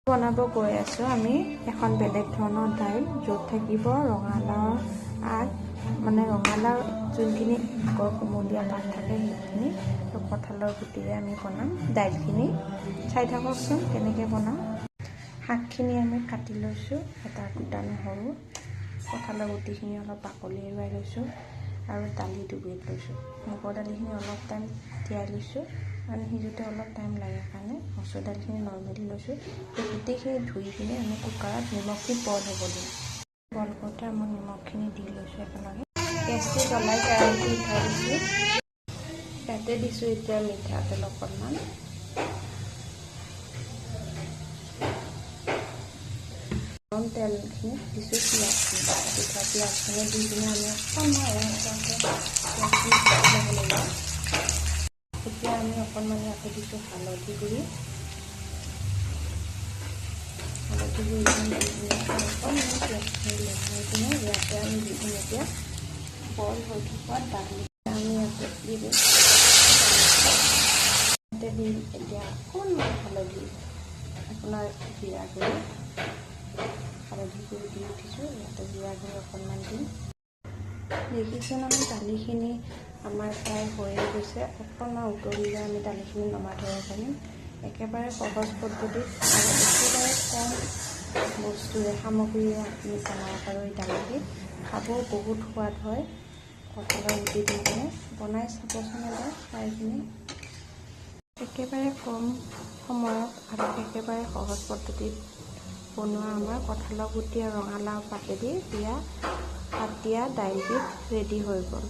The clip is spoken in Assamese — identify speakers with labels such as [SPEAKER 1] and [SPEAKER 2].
[SPEAKER 1] বনাব গৈ আছোঁ আমি এখন বেলেগ ধৰণৰ দাইল, য'ত থাকিব ৰঙালাওৰ আগ, মানে ৰঙালাওৰ যোনখিনি আগৰ কুমলীয়া পাত থাকে সেইখিনি, আৰু কঁঠালৰ গুটিৰে আমি বনাম দাইলখিনি। চাই থাককচোন কেনেকৈ বনাম। শাকখিনি আমি কাটি লৈছোঁ, এটা গোটা নহৰু, কঁঠালৰ গুটিখিনি অলপ বাকলি এৰুৱাই লৈছোঁ, আৰু দালি 2 বেগ লৈছোঁ। মগৰ দালিখিনি অলপ টাইম তিয়াই লৈছোঁ, কাৰণ সিজোতে অলপ টাইম লাগে কাৰণে। মচুৰ দালিখিনি নৰ্মেলি লৈছোঁ। এই গোটেইখিনি ধুই কিনে আমি কুকাৰত নিমখ দি বইল হ'ব দিম। বইল কৰোঁতে মই নিমখখিনি দি লৈছোঁ একেলগে। গেছটো জ্বলাই কেৰাহীটো উঠাই দিছোঁ। ইয়াতে দিছোঁ এতিয়া মিঠাতেল অকণমান, গৰম তেলখিনিত দিছোঁ পিঁয়াজখিনি, কাটি থোৱা পিঁয়াজখিনি দি কিনে আমি অকণমান ৰঙচুৱাকৈ পিঁয়াজখিনি ভাজি ল'ব লাগিব। এতিয়া আমি অকণমান ইয়াতে দিছোঁ হালধি গুড়ি, দি কিনে অকণমান পিঁয়াজখিনি লগাই কিনে ইয়াতে আমি দি দিম এতিয়া বইল হৈ থকা দালি। আমি ইয়াতে দি দিম, ইয়াতে দিম এতিয়া অকণমান হালধি, আপোনাৰ জিৰা গুড়ি, হালধি গুড়ি দি উঠিছোঁ। ইয়াতে জিৰা গুড়ি অকণমান দিম। দেখিছোঁ নহয় দালিখিনি আমাৰ প্ৰায় হৈয়ে গৈছে। অকণমান উতলিলে আমি দালিখিনি নমাই থ'ব পাৰিম। একেবাৰে সহজ পদ্ধতিত আৰু একেবাৰে কম বস্তুৰে সামগ্ৰীৰে আমি বনাব পাৰোঁ এই দালিটি। খাবও বহুত সোৱাদ হয়। কঁঠালৰ গুটি দি কিনে বনাই চাবচোন এবাৰ খাই কিনে। একেবাৰে কম সময়ত আৰু একেবাৰে সহজ পদ্ধতিত বনোৱা আমাৰ কঁঠালৰ গুটি আৰু ৰঙালাও পাতেদি দিয়া ভাত দিয়া দাইলবিধ ৰেডি হৈ গ'ল।